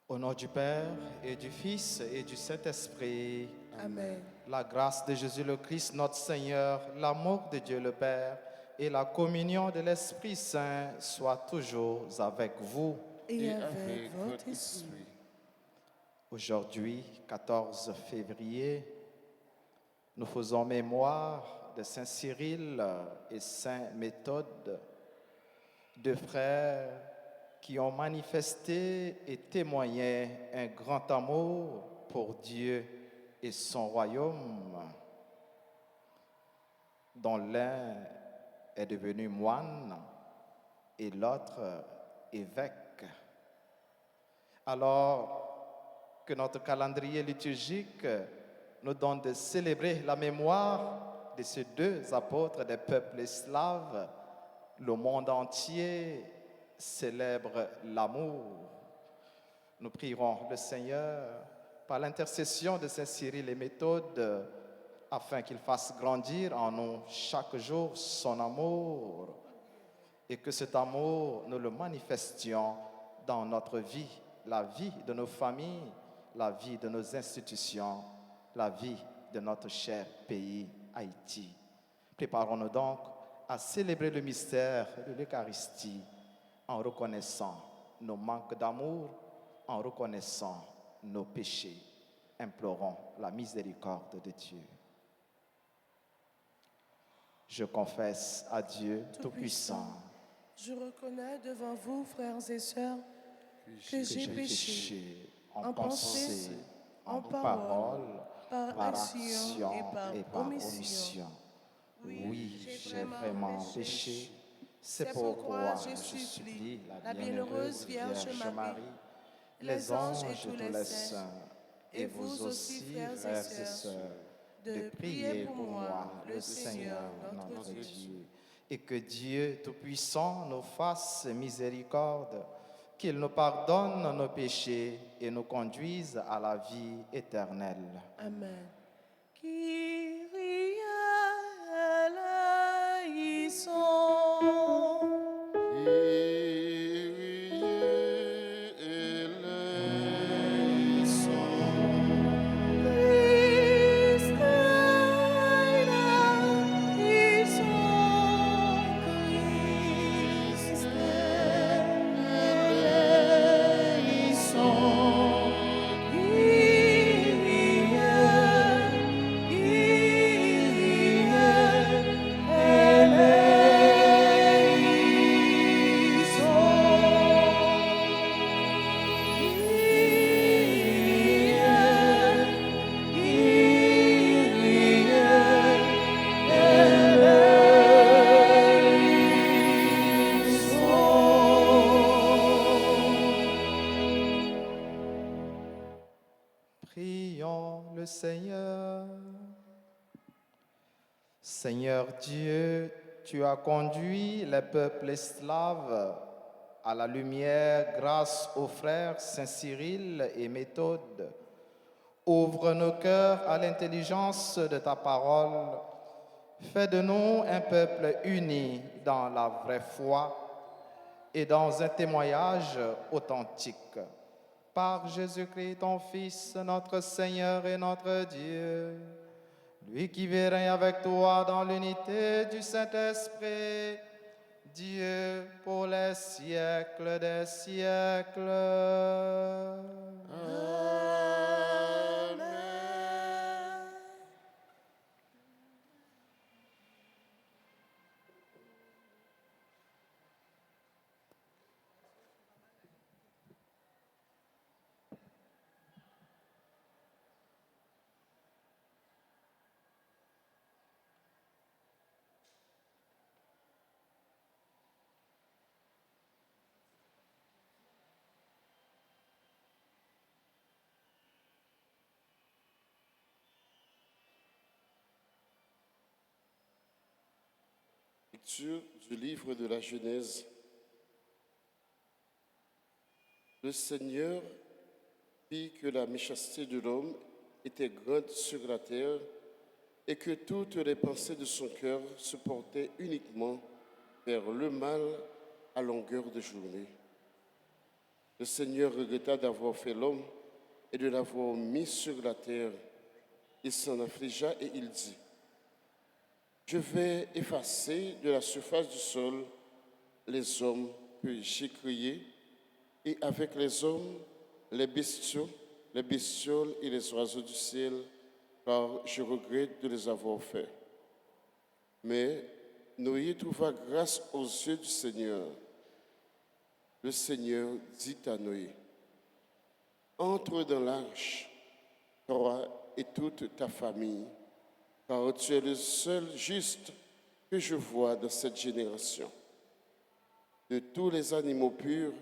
Au nom du Père et du Fils et du Saint-Esprit, Amen. la grâce de Jésus le Christ, notre Seigneur, l'amour de Dieu le Père et la communion de l'Esprit Saint soient toujours avec vous. Et avec votre esprit. Aujourd'hui, 14 février, nous faisons mémoire de Saint Cyril et Saint Méthode, deux frères qui ont manifesté et témoigné un grand amour pour Dieu et son royaume, dont l'un est devenu moine et l'autre évêque. Alors que notre calendrier liturgique nous donne de célébrer la mémoire de ces deux apôtres des peuples slaves, le monde entier célèbre l'amour. Nous prierons le Seigneur par l'intercession de Saint Cyril et Méthode afin qu'il fasse grandir en nous chaque jour son amour et que cet amour nous le manifestions dans notre vie, la vie de nos familles, la vie de nos institutions, la vie de notre cher pays Haïti. Préparons-nous donc à célébrer le mystère de l'Eucharistie en reconnaissant nos manques d'amour, en reconnaissant nos péchés. Implorons la miséricorde de Dieu. Je confesse à Dieu Tout-Puissant Je reconnais devant vous, frères et sœurs, que j'ai péché en pensée, en parole, par action et par omission. Oui, j'ai vraiment péché. C'est pourquoi je supplie la bienheureuse Vierge Marie, les anges et tous les saints, et vous aussi, frères et sœurs, de prier pour moi, le Seigneur, notre Dieu, et que Dieu Tout-Puissant nous fasse miséricorde, qu'il nous pardonne nos péchés et nous conduise à la vie éternelle. Amen. Kyrie eleison. Christe eleison. Christe eleison. Prions le Seigneur. Seigneur Dieu, tu as conduit les peuples slaves à la lumière grâce aux frères Saint Cyril et Méthode. Ouvre nos cœurs à l'intelligence de ta parole. Fais de nous un peuple uni dans la vraie foi et dans un témoignage authentique. Par Jésus-Christ, ton Fils, notre Seigneur et notre Dieu, lui qui vit et règne avec toi dans l'unité du Saint-Esprit, Dieu pour les siècles des siècles. Amen. Lecture du livre de la Genèse. Le Seigneur vit que la méchanceté de l'homme était grande sur la terre et que toutes les pensées de son cœur se portaient uniquement vers le mal à longueur de journée. Le Seigneur regretta d'avoir fait l'homme et de l'avoir mis sur la terre. Il s'en affligea et il dit, je vais effacer de la surface du sol les hommes que j'ai créés, et avec les hommes, les bestioles et les oiseaux du ciel, car je regrette de les avoir faits. Mais Noé trouva grâce aux yeux du Seigneur. Le Seigneur dit à Noé, entre dans l'arche, toi et toute ta famille, car tu es le seul juste que je vois dans cette génération. De tous les animaux purs,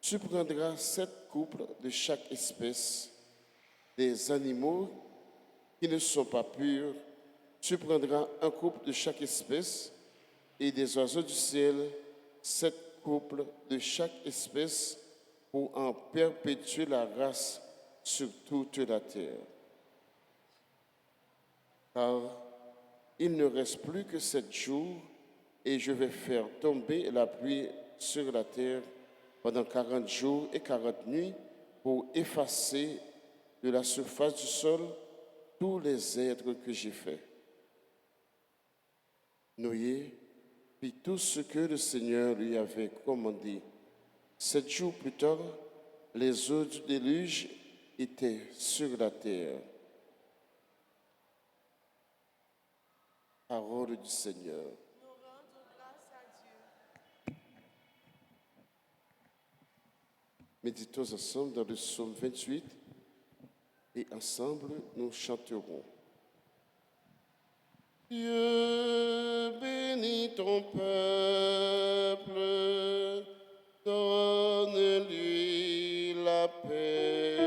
tu prendras 7 couples de chaque espèce. Des animaux qui ne sont pas purs, tu prendras un couple de chaque espèce, et des oiseaux du ciel, 7 couples de chaque espèce, pour en perpétuer la race sur toute la terre. Car il ne reste plus que 7 jours, et je vais faire tomber la pluie sur la terre pendant 40 jours et 40 nuits pour effacer de la surface du sol tous les êtres que j'ai faits. Noé fit tout ce que le Seigneur lui avait commandé. 7 jours plus tard, les eaux du déluge étaient sur la terre. Parole du Seigneur. Méditons ensemble dans le psaume 28 et ensemble nous chanterons. Dieu bénit ton peuple, donne-lui la paix.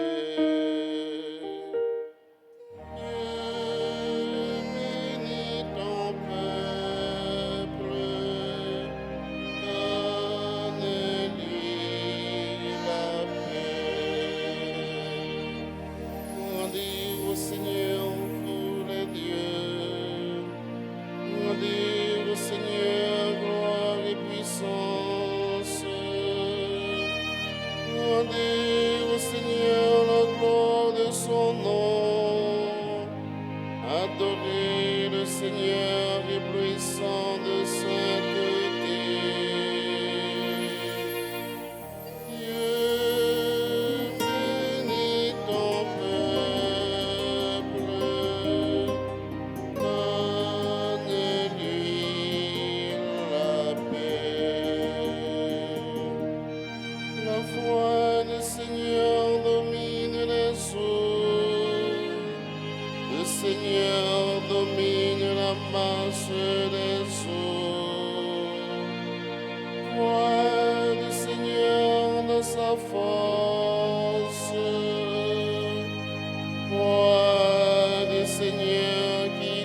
Adorez le Seigneur éblouissant de sainteté. Dieu bénit ton peuple, donne-lui la paix. La voix du Seigneur domine les eaux. Le Seigneur domine la masse des eaux. Voix du Seigneur dans sa force. Voix du Seigneur qui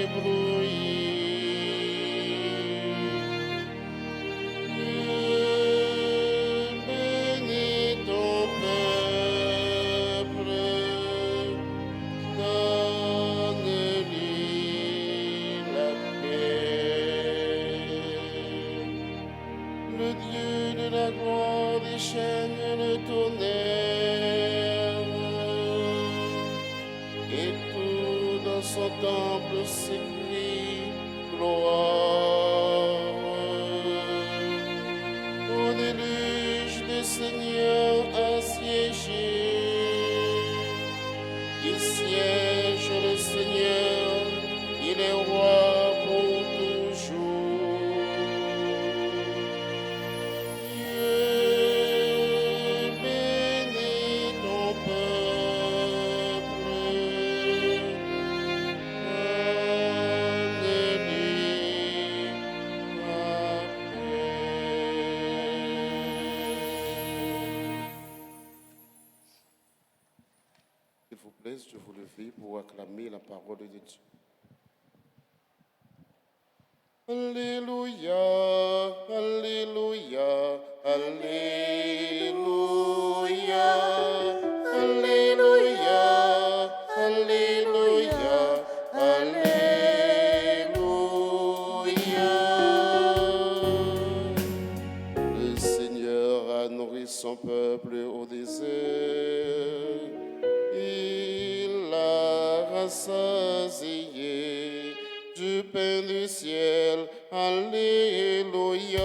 éblouit. Dieu bénit ton peuple. Donne-lui la paix. Le Dieu de la gloire déchaîne le tonnerre, et tout dans son temple s'écrie gloire. Au déluge, le Seigneur a siégé. Il siège le Seigneur, il est roi pour toujours. Dieu bénit ton peuple, donne-lui la paix. S'il vous plaît, de vous lever pour acclamer la parole de Dieu. Alléluia, Alléluia, Alléluia, Alléluia, Alléluia, Alléluia. Le Seigneur a nourri son peuple. rassasié du pain du ciel. Alléluia.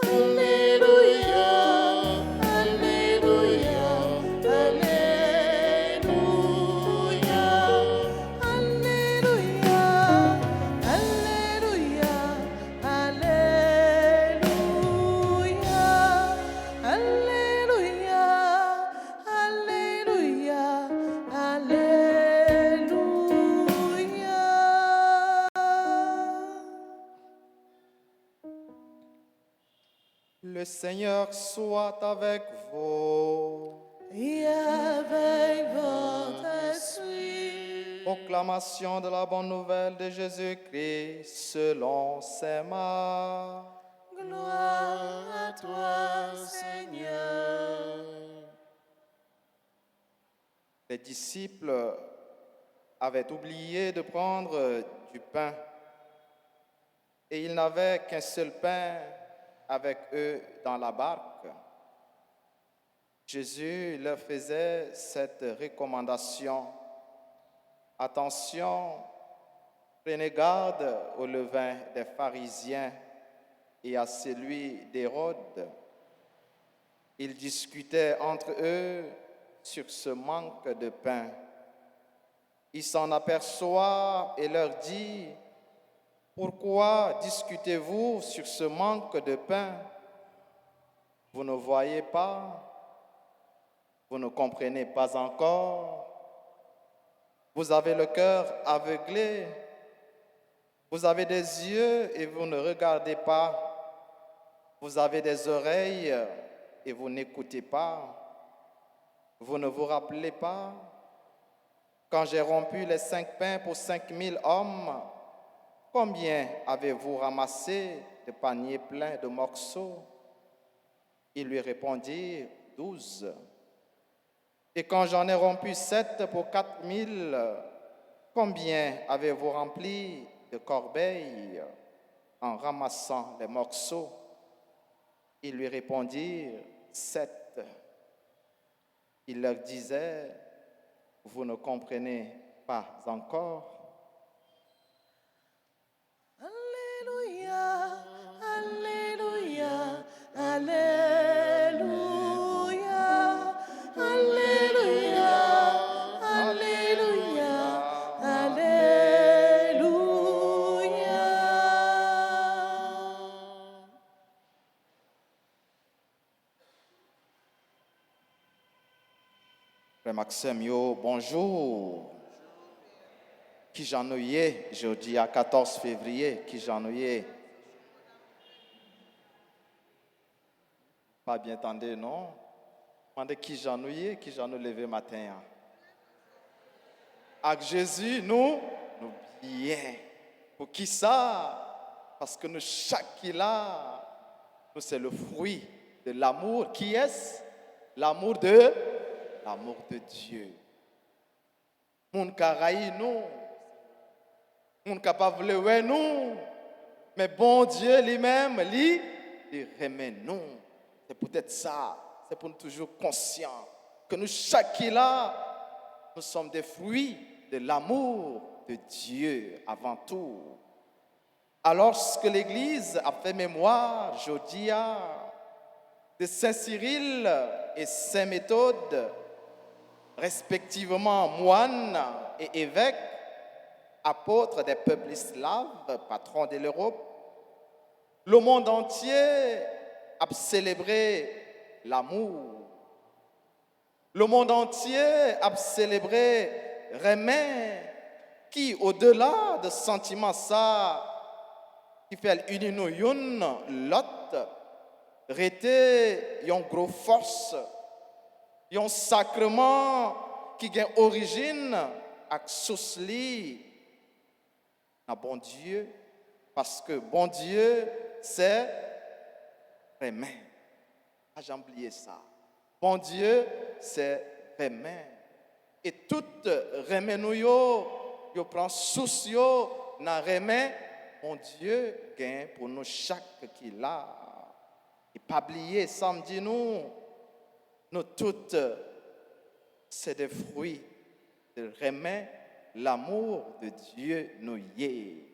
Alléluia. Alléluia. Alléluia. Alléluia, Alléluia, Alléluia, Alléluia, Alléluia, Alléluia. Le Seigneur soit avec vous. Et avec votre esprit. Proclamation de la bonne nouvelle de Jésus-Christ selon saint Marc. Gloire à toi, Seigneur. Les disciples avaient oublié de prendre du pain et ils n'avaient qu'un seul pain avec eux dans la barque. Jésus leur faisait cette recommandation. Attention, prenez garde au levain des pharisiens et à celui d'Hérode. Ils discutaient entre eux sur ce manque de pain. Il s'en aperçoit et leur dit: pourquoi discutez-vous sur ce manque de pain? Vous ne voyez pas? Vous ne comprenez pas encore? Vous avez le cœur aveuglé? Vous avez des yeux et vous ne regardez pas? Vous avez des oreilles et vous n'écoutez pas? Vous ne vous rappelez pas? Quand j'ai rompu les 5 pains pour 5000 hommes, combien avez-vous ramassé de paniers pleins de morceaux? Ils lui répondirent: 12. Et quand j'en ai rompu 7 pour 4000, combien avez-vous rempli de corbeilles en ramassant les morceaux? Ils lui répondirent: 7. Il leur disait: vous ne comprenez pas encore? Alléluia, Alléluia, Alléluia, Alléluia, Alléluia, Alléluia. Frère Maxime, yo, bonjour. Qui j'en ai jeudi à 14 février, qui j'en ai. Pas bien entendu, non? Demandez qui j'en ai levé matin. Avec Jésus, nous bien. Pour qui ça? Parce que nous, chaque qui là, nous, c'est le fruit de l'amour. Qui est-ce? L'amour de Dieu. Moun karaï nous. Moun capable de nous. Mais bon Dieu lui-même, il remet nous. C'est peut-être ça. C'est pour nous toujours conscients que nous, chaque qui là, nous sommes des fruits de l'amour de Dieu avant tout. Alors que l'Église a fait mémoire, jeudi, de Saint Cyril et Saint Méthode, respectivement moines et évêques, apôtres des peuples slaves, patrons de l'Europe, le monde entier a célébré l'amour. Le monde entier a célébré Rémé, qui, au-delà de sentiments ça, qui fait une l'autre, était une grosse force, un sacrement qui a origine avec source à bon Dieu, parce que bon Dieu, c'est Rémé. Ah, j'ai oublié ça. Bon Dieu, c'est Rémé. Et toute Rémé nous yo prend souci na Rémé, bon Dieu gagne pour nous chaque qui là. Et pas oublier samedi nous toutes c'est des fruits de remet l'amour de Dieu nous y est.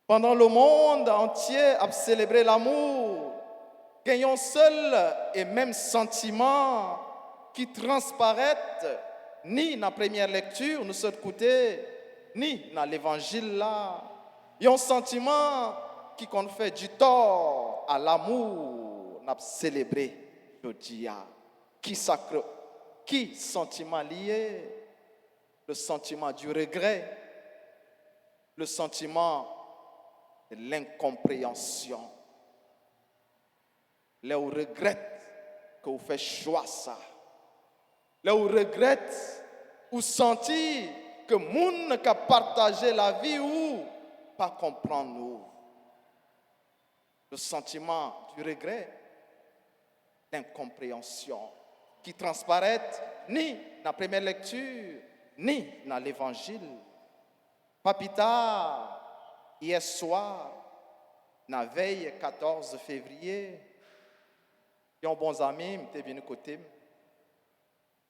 Pendant le monde entier a célébré l'amour, gagnons seul et même sentiment qui transparaît ni dans la première lecture, nous sommes écoutés, ni dans l'évangile là. Il y a un sentiment qui qu'on fait du tort à l'amour, n'a célébré aujourd'hui. Qui sacre, qui sentiment lié? Le sentiment du regret, le sentiment de l'incompréhension. Là où regrette que vous faites choix ça. Là où regrette ou sentir que moun qui a partagé la vie ou pas comprendre nous. Le sentiment du regret, l'incompréhension qui transparaît ni dans la première lecture, ni dans l'évangile. Pas plus tard, hier soir, dans la veille 14 février, il y a un bon ami qui est venu côté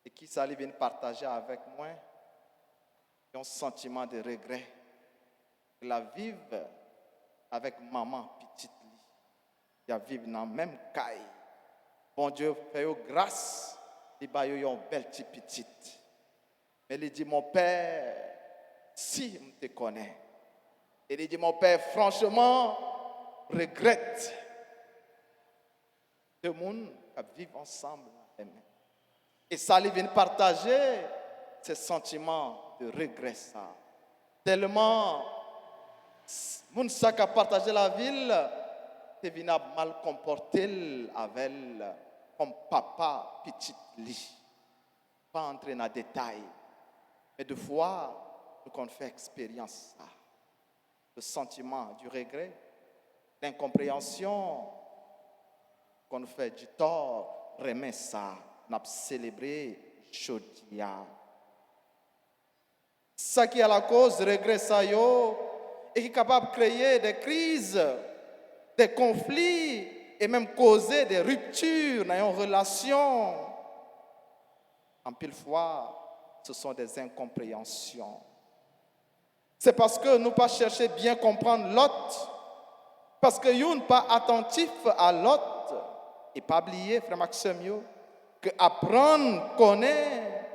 et qui s'allait venir partager avec moi un sentiment de regret. La vivre avec maman petite li. Il a vivre dans la même caille. Bon Dieu fait grâce, il a eu une belle petite. Mais il dit mon père, si je te connais. Il dit mon père franchement regrette. Deux monde qui vivent ensemble. Et ça lui vient partager ce sentiment de regret. Ça. Tellement, moun sa qui a partagé la ville, te vient mal comporté avec elle, comme papa, petite lit. Pas entrer dans les détails. Mais des fois, nous qu'on fait expérience ça. Le sentiment du regret, l'incompréhension, qu'on fait du tort, remet ça. N'a célébré Chodia. Ça qui est la cause de regret ça yo et qui est capable de créer des crises, des conflits et même causer des ruptures dans une relation. En pile fois, ce sont des incompréhensions. C'est parce que nous pas chercher bien comprendre l'autre, parce que nous pas attentif à l'autre et pas oublier frère Maxime yo que apprendre, connaître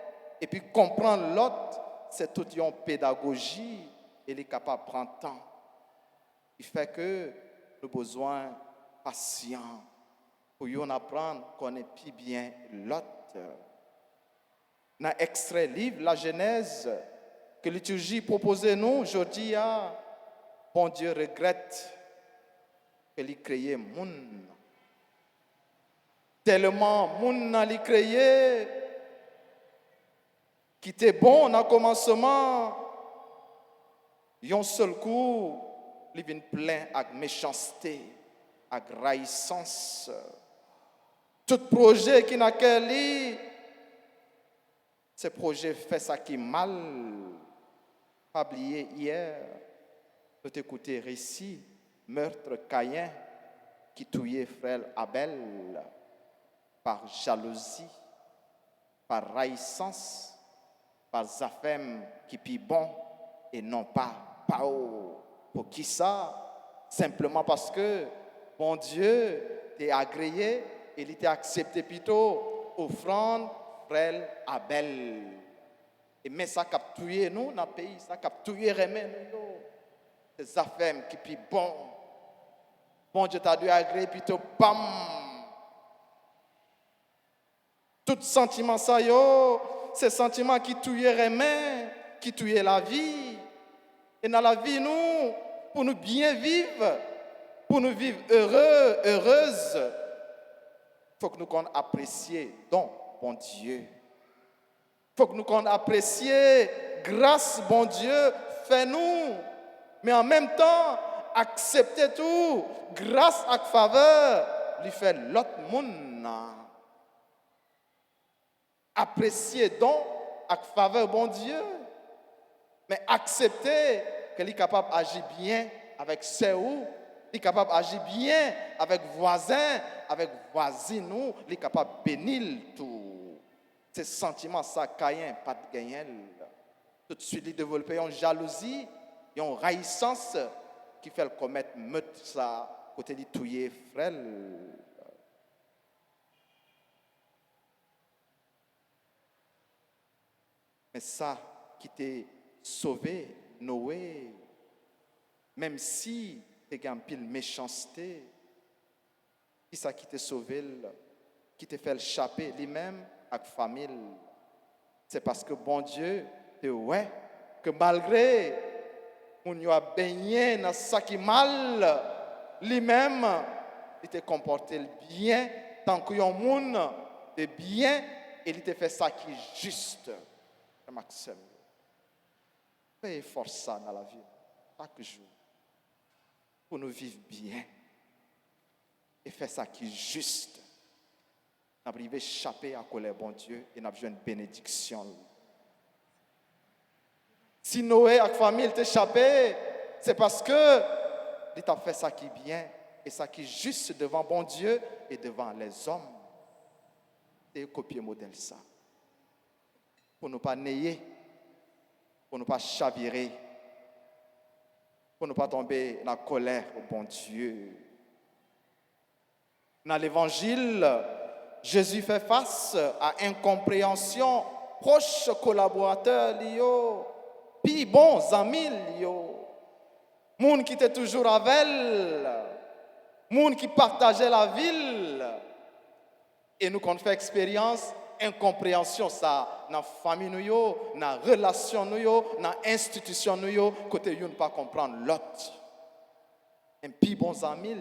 et puis comprendre l'autre, c'est toute une pédagogie et il est capable de prendre temps. Il fait que le besoin patient pour y apprendre, connaître plus bien l'autre. Dans l'extrait livre, la Genèse, que la liturgie propose nous aujourd'hui, bon Dieu regrette qu'il ait créé monde. Tellement moun n'a li créé qui était bon dans le commencement, yon seul coup, il vient plein avec méchanceté, avec raïssance. Tout projet qui n'a qu'à li, ce projet fait ça qui mal. Pas oublier hier, de t'écouter récit, meurtre Caïn qui tuait frère Abel. Par jalousie, par raïssance, par zaphème qui pis bon et non pas pao. Pour qui ça? Simplement parce que bon Dieu t'a agréé et il t'a accepté plutôt offrande frère Abel. Et mais ça a tué nous dans le pays, ça a tué remède nous. Ces zaphème qui pis bon. Bon Dieu t'a dû agréer plutôt pam. Tout sentiment ça yo, c'est sentiment qui tuait les mains, qui tuait la vie. Et dans la vie nous, pour nous bien vivre, pour nous vivre heureux, heureuses, il faut que nous qu'on apprécie donc bon Dieu. Il faut que nous qu'on apprécie grâce bon Dieu fait nous, mais en même temps accepter tout grâce à faveur lui fait l'autre monde. Apprécier donc à faveur bon Dieu, mais accepter qu'il est capable d'agir bien avec ses ou, il est capable d'agir bien avec voisins, avec voisins, il est capable de bénir tout. ces sentiments, ça, Caïn, pas de gagner. Tout de suite, il développe une jalousie, une raïssance qui fait le commettre meurtre, ça, côté de tuer frère. Mais ça qui t'a sauvé, Noé, même si tu as un pile méchanceté, qui ça qui t'a sauvé, qui t'a fait échapper lui-même avec famille, c'est parce que bon Dieu, ouais, que malgré on y a baigné dans ça qui mal, lui-même, il t'a comporté bien, tant qu'il y a un monde de bien, et il t'a fait ça qui est juste. Maxime, fais effort ça dans la vie, chaque jour, pour nous vivre bien. Et faire ça qui est juste. Nous avons échappé à la colère, bon Dieu, et nous avons une bénédiction. Si Noé et la famille t'ont échappé, c'est parce que il t'a fait ça qui est bien et ça qui est juste devant bon Dieu et devant les hommes. Et copier modèle ça. Pour ne pas nier, pour ne pas chavirer, pour ne pas tomber dans la colère au bon Dieu. Dans l'évangile, Jésus fait face à incompréhension, proches collaborateurs, puis bons amis, monde qui était toujours avec elle, monde qui partageait la ville. Et nous, quand on fait expérience, incompréhension, ça, dans la famille, dans la relation, dans l'institution, côté nous ne pas comprendre l'autre. Et puis bons amis,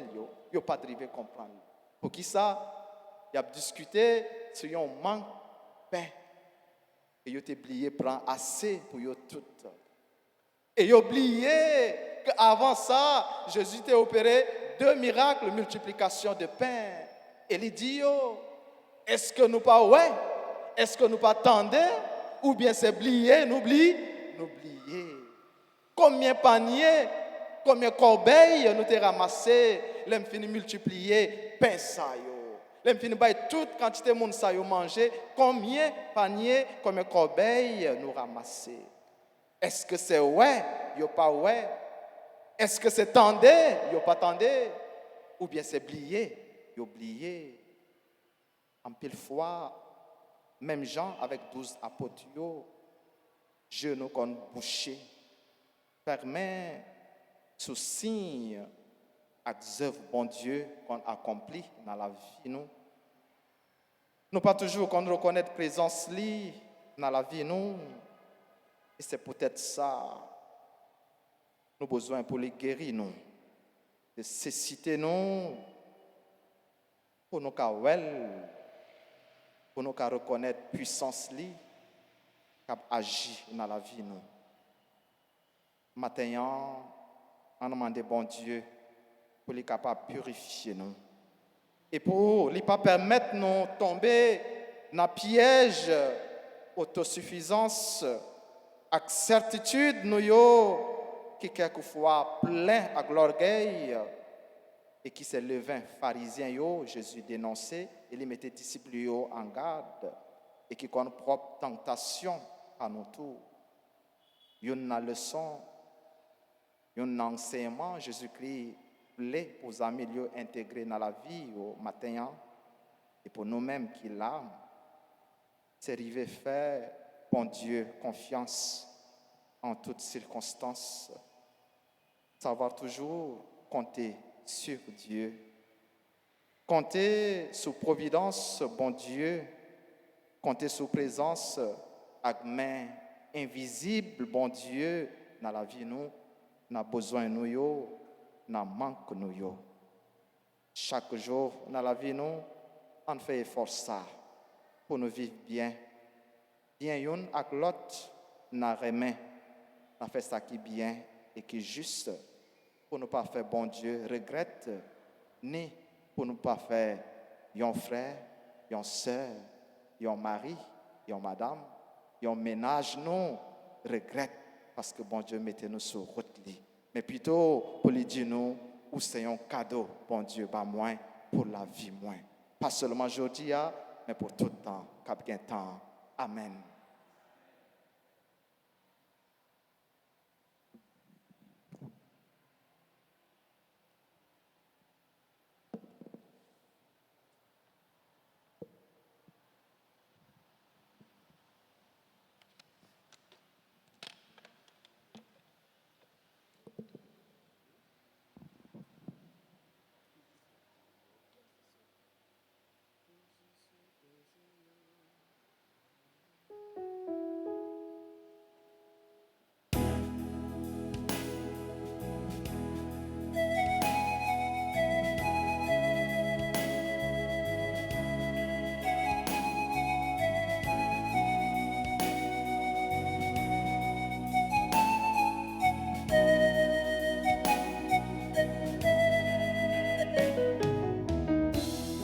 yo pas arrivé à comprendre. Pour qui ça? Il a discuté sur un manque de pain. Et il a oublié de prendre assez pour eux tout. Et il a oublié qu'avant ça, Jésus a opéré 2 miracles, multiplication de pain. Et il dit, est-ce que nous pas ouais? Est-ce que nous pas tendez? Ou bien c'est oublié, n'oubliez? Combien de paniers, combien de corbeilles nous avons ramassé, l'homme fini multiplier, pain ça yo. L'homme fini by toute quantité de monde ça yo manger, combien de paniers, combien de corbeilles nous ramasser? Est-ce que c'est ouais, yo pas ouais? Est-ce que c'est tendez, yo pas tendez? Ou bien c'est oublié, yo oublié? En pile fois, même Jean avec 12 apôtres, genoux qu'on bouché, permet sous signe à œuvre bon Dieu qu'on accomplit dans la vie nous. Nous pas toujours qu'on reconnaît présence li dans la vie nous. Et c'est peut-être ça nous besoin pour les guérir nous, de céciter nous pour nous pour nous reconnaître puissance li qui agit dans la vie nous. Maintenant, on demande bon Dieu pour les capables de purifier nous et pour ne pas permettre nous de tomber dans le piège autosuffisance avec certitude nous qui quelquefois plein avec l'orgueil et qui s'est levain pharisien Jésus dénonçait et les mettait disciples en garde et qui connaît propre tentation à nous tous. Une leçon, un enseignement Jésus-Christ voulait pour les amis intégrer dans la vie au matin et pour nous-mêmes qui l'âme, c'est arriver faire bon Dieu confiance en toutes circonstances, savoir toujours compter sur Dieu, compter sur providence bon Dieu, compter sur présence avec main invisible bon Dieu dans la vie nous, n'a besoin nous n'a manque nous chaque jour dans la vie nous on fait effort ça pour nous vivre bien une avec l'autre n'a remet on fait ça qui est bien et qui est juste pour ne pas faire bon Dieu regrette ni pour ne pas faire un frère une sœur un mari un madame un ménage non regrette parce que bon Dieu mettez nous sur route mais plutôt pour lui dire nous ou c'est un cadeau bon Dieu pas moins pour la vie moins pas seulement aujourd'hui mais pour tout le temps cap gain temps Amen.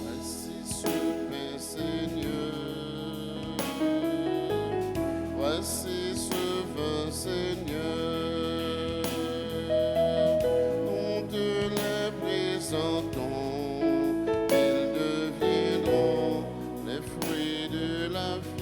Voici ce pain, Seigneur. Voici ce vin, Seigneur. Nous te les présentons. Ils deviendront les fruits de la vie.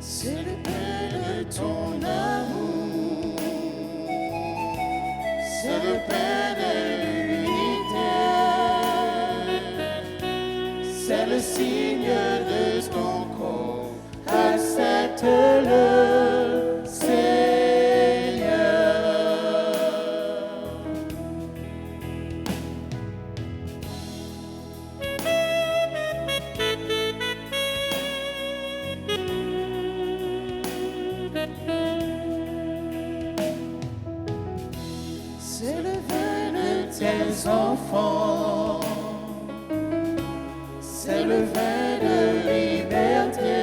C'est le pain de ton amour, c'est le pain de l'unité, c'est le signe de ton corps, accepte-le, Seigneur. C'est le vin de tes enfants, c'est le vin de liberté,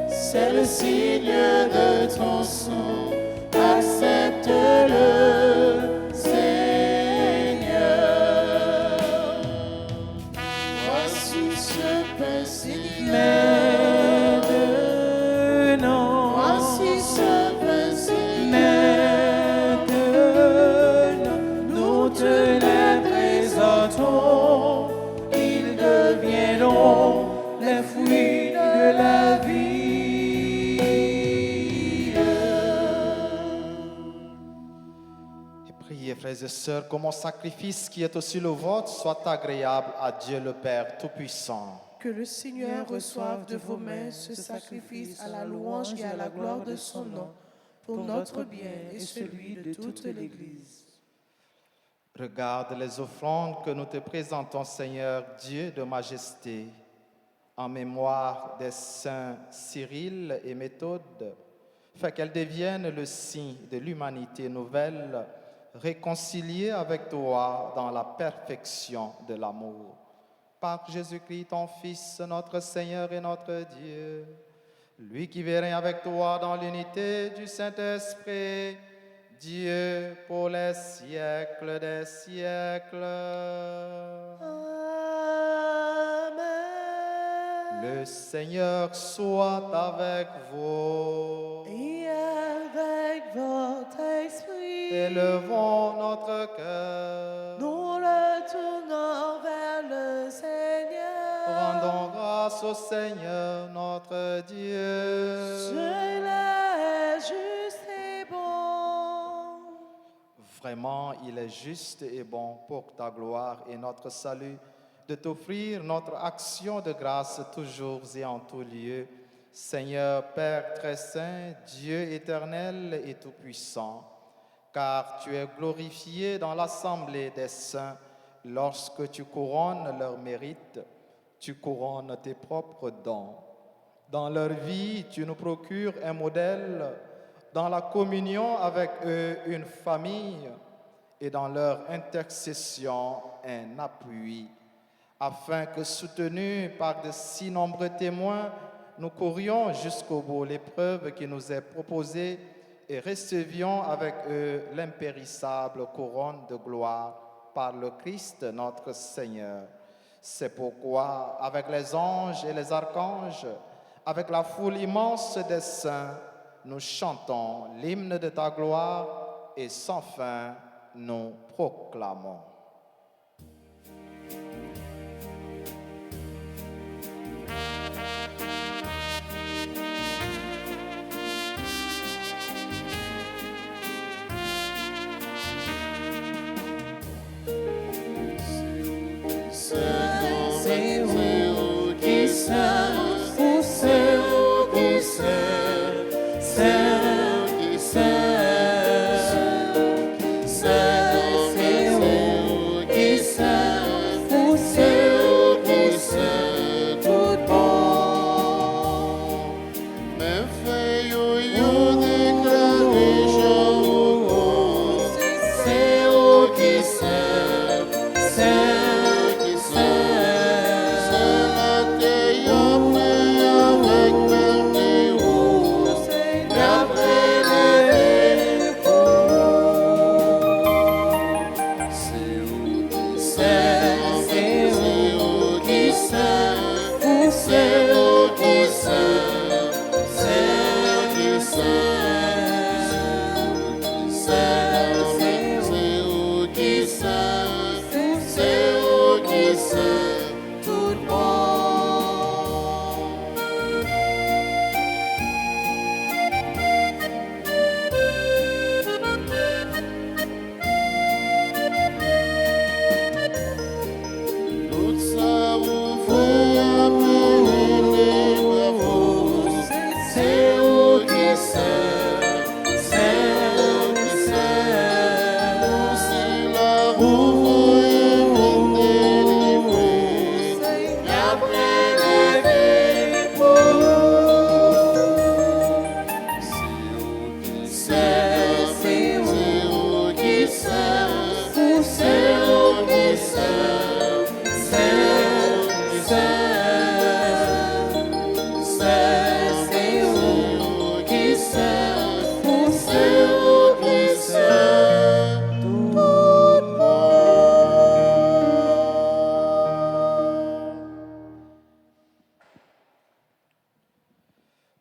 c'est le signe de ton sang, accepte-le, Seigneur. Voici ce pain, Seigneur. Maintenant, voici ce pain, Seigneur. Maintenant, nous te les présentons, ils deviendront les fruits de la vie. Et priez, frères et sœurs, que mon sacrifice qui est aussi le vôtre soit agréable à Dieu le Père Tout-Puissant. Que le Seigneur reçoive de vos mains ce sacrifice à la louange et à la gloire de son nom, pour notre bien et celui de toute l'Église. Regarde les offrandes que nous te présentons, Seigneur, Dieu de majesté, en mémoire des saints Cyril et Méthode, fais qu'elles deviennent le signe de l'humanité nouvelle, réconciliée avec toi dans la perfection de l'amour. Par Jésus-Christ, ton Fils, notre Seigneur et notre Dieu, lui qui vit avec toi dans l'unité du Saint-Esprit, Dieu pour les siècles des siècles. Amen. Le Seigneur soit avec vous. Et avec votre esprit, Élevons notre cœur. nous le tournons vers le Seigneur. Rendons grâce au Seigneur notre Dieu. Cela est juste et bon. Vraiment, il est juste et bon pour ta gloire et notre salut de t'offrir notre action de grâce toujours et en tout lieu. Seigneur Père très saint, Dieu éternel et tout-puissant, car tu es glorifié dans l'assemblée des saints lorsque tu couronnes leurs mérites, tu couronnes tes propres dons. Dans leur vie, tu nous procures un modèle, dans la communion avec eux, une famille, et dans leur intercession, un appui, afin que, soutenus par de si nombreux témoins, nous courions jusqu'au bout l'épreuve qui nous est proposée et recevions avec eux l'impérissable couronne de gloire par le Christ notre Seigneur. C'est pourquoi, avec les anges et les archanges, avec la foule immense des saints, nous chantons l'hymne de ta gloire et sans fin nous proclamons.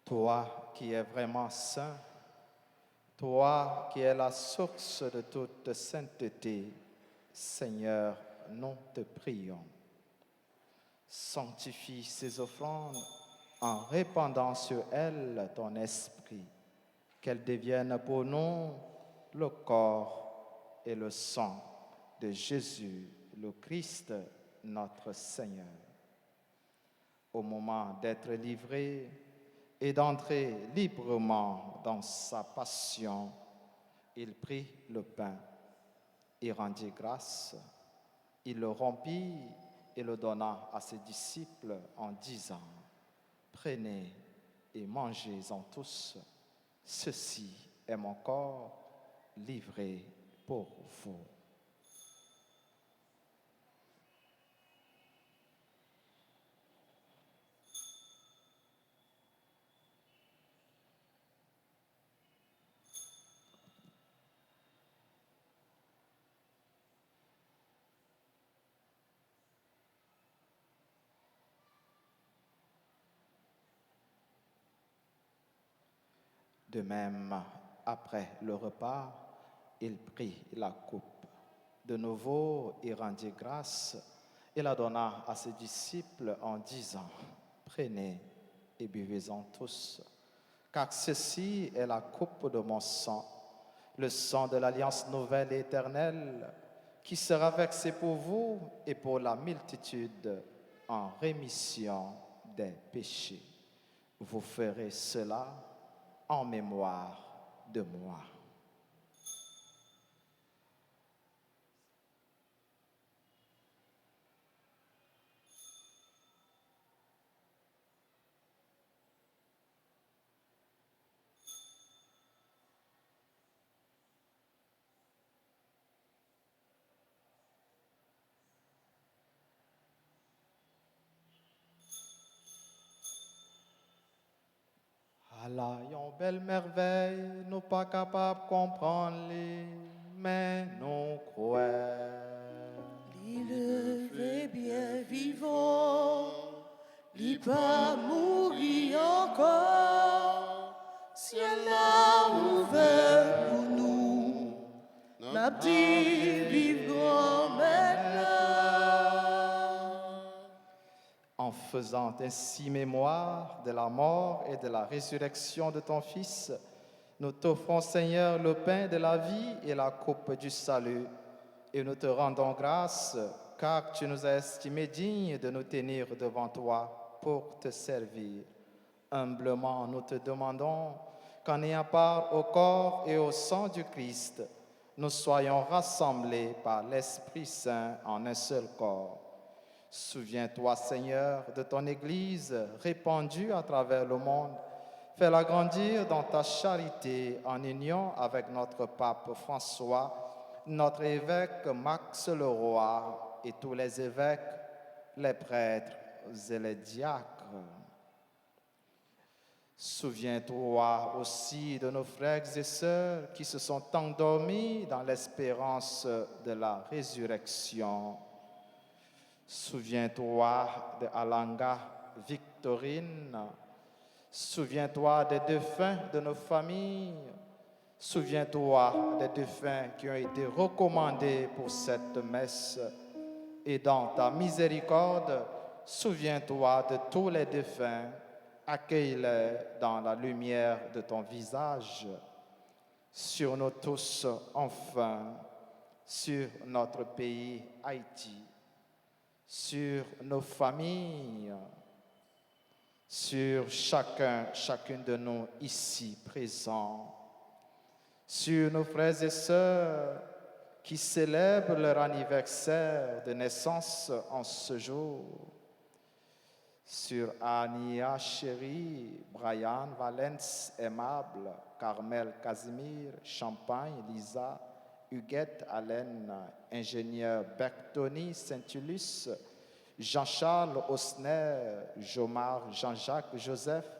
Toi qui es vraiment saint, toi qui es la source de toute sainteté, Seigneur, nous te prions. Sanctifie ces offrandes en répandant sur elles ton esprit, qu'elles deviennent pour nous le corps et le sang de Jésus, le Christ, notre Seigneur. Au moment d'être livré et d'entrer librement dans sa passion, il prit le pain, il rendit grâce, il le rompit et le donna à ses disciples en disant, « Prenez et mangez-en tous, ceci est mon corps livré pour vous. » De même, après le repas, il prit la coupe. De nouveau, il rendit grâce et la donna à ses disciples en disant, « Prenez et buvez-en tous, car ceci est la coupe de mon sang, le sang de l'alliance nouvelle et éternelle, qui sera versé pour vous et pour la multitude en rémission des péchés. Vous ferez cela en mémoire de moi. » Allah, yon belle merveille, nous pas capables de comprendre, mais nous croyons. Il fait bien vivant, il pas mourir encore. Ciel captifs vivront maintenant. En faisant ainsi mémoire de la mort et de la résurrection de ton Fils, nous t'offrons, Seigneur, le pain de la vie et la coupe du salut, et nous te rendons grâce, car tu nous as estimés dignes de nous tenir devant toi pour te servir. Humblement, nous te demandons qu'en ayant part au corps et au sang du Christ, nous soyons rassemblés par l'Esprit Saint en un seul corps. Souviens-toi, Seigneur, de ton Église répandue à travers le monde. Fais-la grandir dans ta charité en union avec notre pape François, notre évêque Max Leroy et tous les évêques, les prêtres et les diacres. Souviens-toi aussi de nos frères et sœurs qui se sont endormis dans l'espérance de la résurrection. Souviens-toi de Alanga, Victorine. Souviens-toi des défunts de nos familles. Souviens-toi des défunts qui ont été recommandés pour cette messe. Et dans ta miséricorde, souviens-toi de tous les défunts. Accueille-les dans la lumière de ton visage. Sur nous tous, enfin, sur notre pays Haïti, sur nos familles, sur chacune de nous ici présents, sur nos frères et sœurs qui célèbrent leur anniversaire de naissance en ce jour, sur Ania Chéri, Brian Valence Aimable, Carmel Casimir, Champagne Lisa, Huguette Allen, ingénieur Bertoni Saint-Ulus, Jean-Charles Osner, Jomar Jean-Jacques Joseph,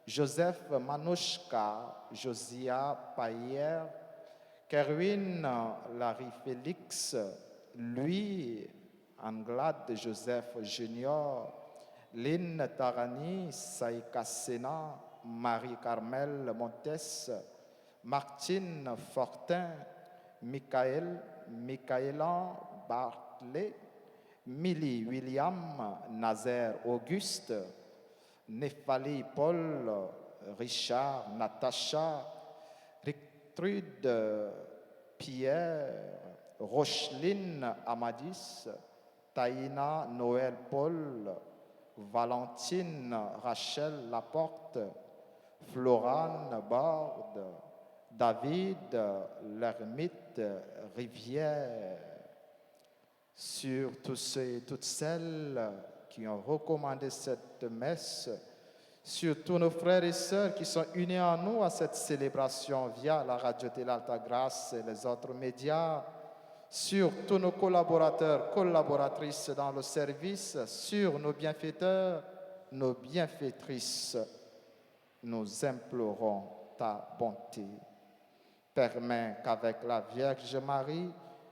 Joseph Manouchka, Josia Payer, Kerwin Larry Félix, Louis Anglade Joseph Junior, Lynn Tarani Saïka Sena, Marie-Carmel Montes, Martine Fortin, Michaela Bartley, Millie William, Nazaire Auguste, Néphalie Paul, Richard, Natacha, Richtrude Pierre, Rocheline Amadis, Taïna Noël Paul, Valentine Rachel Laporte, Florane Borde, David l'ermite Rivière, sur tous ceux et toutes celles qui ont recommandé cette messe, sur tous nos frères et sœurs qui sont unis en nous à cette célébration via la radio-télé Alta Grâce et les autres médias, sur tous nos collaborateurs, collaboratrices dans le service, sur nos bienfaiteurs, nos bienfaitrices, nous implorons ta bonté. Permets qu'avec la Vierge Marie,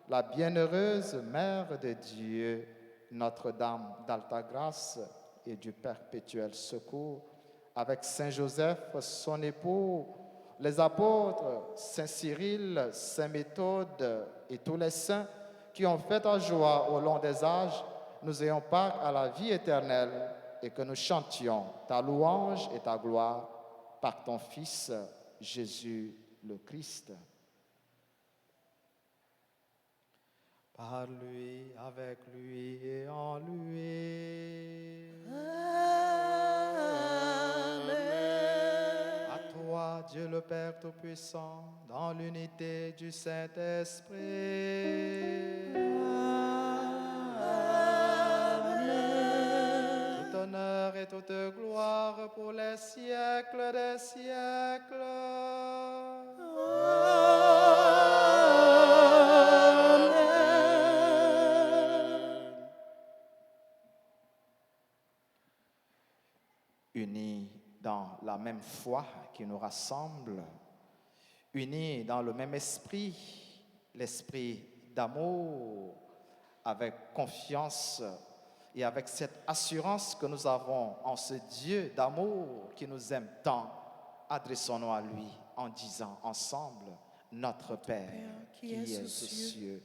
la bienheureuse Mère de Dieu, Notre-Dame d'Alta Grâce et du Perpétuel Secours, avec Saint Joseph, son époux, les apôtres, Saint Cyril, Saint Méthode et tous les saints qui ont fait ta joie au long des âges, nous ayons part à la vie éternelle et que nous chantions ta louange et ta gloire par ton Fils, Jésus le Christ. Par lui, avec lui et en lui. Amen. À toi, Dieu le Père Tout-Puissant, dans l'unité du Saint-Esprit. Amen. Tout honneur et toute gloire pour les siècles des siècles. Unis dans la même foi qui nous rassemble, unis dans le même esprit, l'esprit d'amour, avec confiance et avec cette assurance que nous avons en ce Dieu d'amour qui nous aime tant, adressons-nous à lui en disant ensemble Notre Père, qui es aux cieux,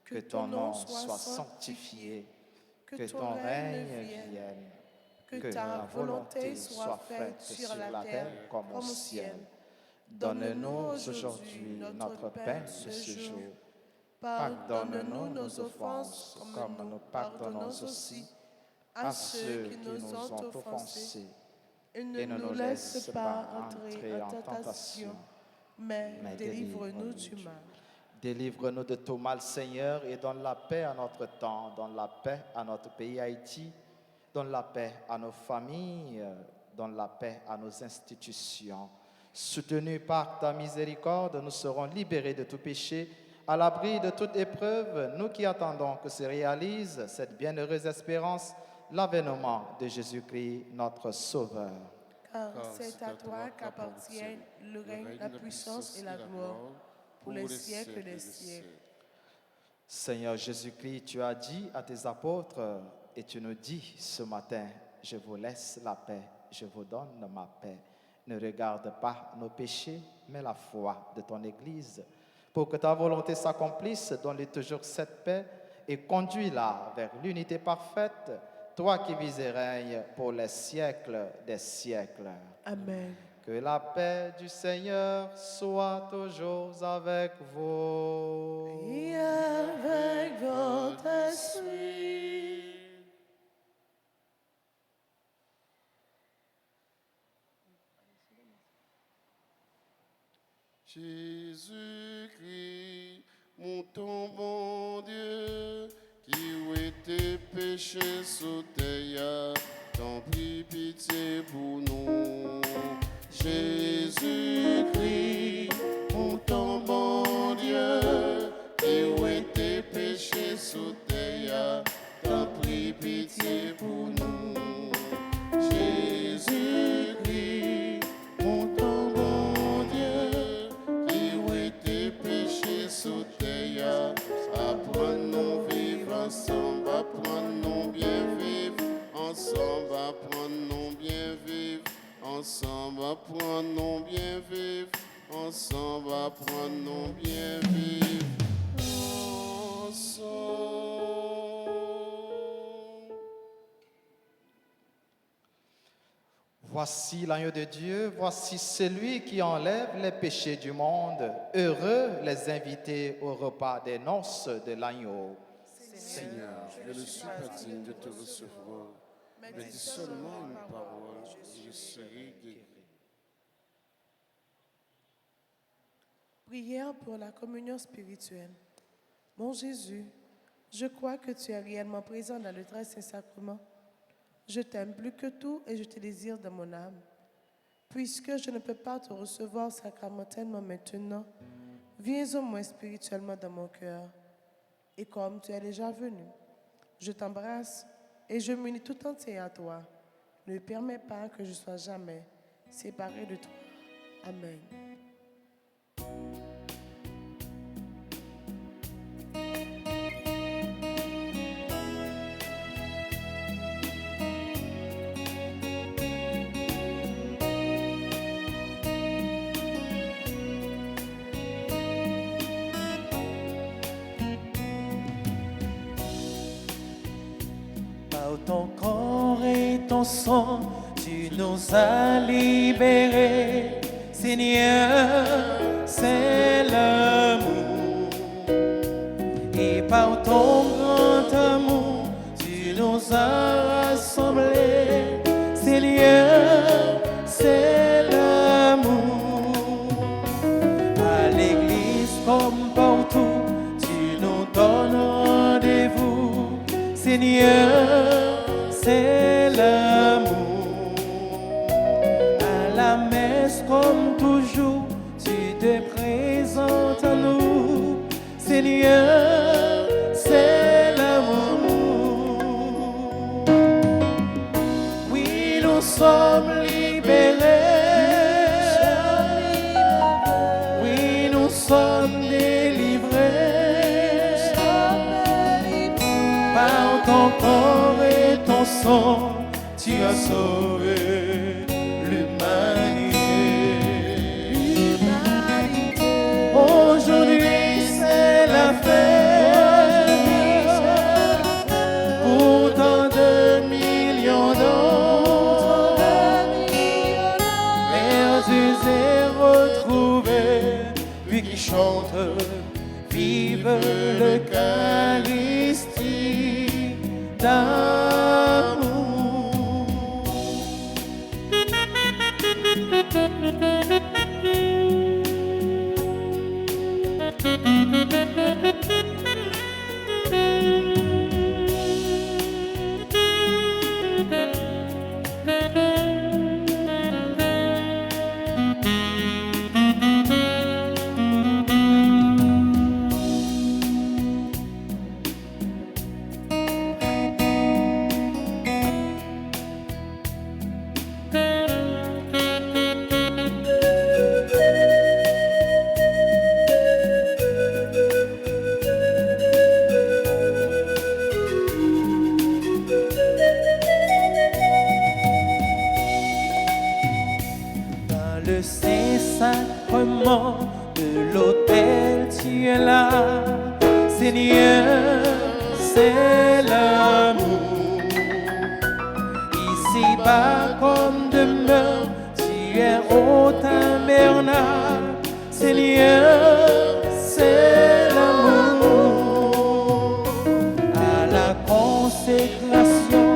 que ton nom soit sanctifié, que ton règne vienne, que ta volonté soit faite sur la terre comme au ciel. Donne-nous aujourd'hui notre pain de ce jour. Pardonne-nous nos offenses, comme nous pardonnons aussi à ceux qui nous ont offensés. Et ne nous laisse pas entrer en tentation, mais délivre-nous du mal. Délivre-nous de tout mal, Seigneur, et donne la paix à notre temps, donne la paix à notre pays Haïti, donne la paix à nos familles, donne la paix à nos institutions. Soutenus par ta miséricorde, nous serons libérés de tout péché, à l'abri de toute épreuve, nous qui attendons que se réalise cette bienheureuse espérance, l'avènement de Jésus-Christ, notre Sauveur. Car c'est à toi qu'appartiennent le règne, la puissance et la gloire pour les siècles des siècles. Seigneur Jésus-Christ, tu as dit à tes apôtres et tu nous dis ce matin, je vous laisse la paix, je vous donne ma paix. Ne regarde pas nos péchés, mais la foi de ton Église, pour que ta volonté s'accomplisse, donne-lui toujours cette paix et conduis-la vers l'unité parfaite, toi qui vis et règnes pour les siècles des siècles. Amen. Que la paix du Seigneur soit toujours avec vous. Et avec votre esprit. Jésus-Christ, mon ton bon Dieu, qui où tes péchés sous terre, t'en prie pitié pour nous. Jésus-Christ, mon ton bon Dieu, qui où tes péchés sous terre, t'en prie pitié pour nous. Jésus-Christ, mon ton bon Dieu, qui où tes péchés sous terre, apprends-nous vivre ensemble, apprends-nous bien vivre ensemble, apprends-nous bien vivre ensemble, apprends-nous bien vivre ensemble, apprends-nous bien vivre ensemble. Voici l'agneau de Dieu, voici celui qui enlève les péchés du monde. Heureux les invités au repas des noces de l'agneau. Seigneur, je ne suis pas digne de te recevoir, mais dis seulement une parole et je serai guéri. Prière pour la communion spirituelle. Mon Jésus, je crois que tu es réellement présent dans le très saint sacrement. Je t'aime plus que tout et je te désire de mon âme. Puisque je ne peux pas te recevoir sacramentellement maintenant, viens au moins spirituellement dans mon cœur. Et comme tu es déjà venu, je t'embrasse et je m'unis tout entier à toi. Ne permets pas que je sois jamais séparé de toi. Amen. Par ton corps et ton sang, tu nous as libérés. Seigneur, c'est l'amour. Et par ton grand amour, tu nous as rassemblés. Seigneur, c'est l'amour. À l'église comme partout, tu nous donnes rendez-vous. Seigneur, c'est l'amour. À la messe comme toujours, tu te présentes à nous. Seigneur, c'est l'amour. Oui, nous sommes libérés. Oui, nous sommes délivrés. Par ton corps et ton sang, tu as sauvé l'humanité. Oh chante, vive l'Eucharistie d'amour. Le Saint-Sacrement de l'autel, tu es là, Seigneur, c'est l'amour. Ici-bas comme demeure, tu es au tabernacle, Seigneur, c'est l'amour. À la consécration,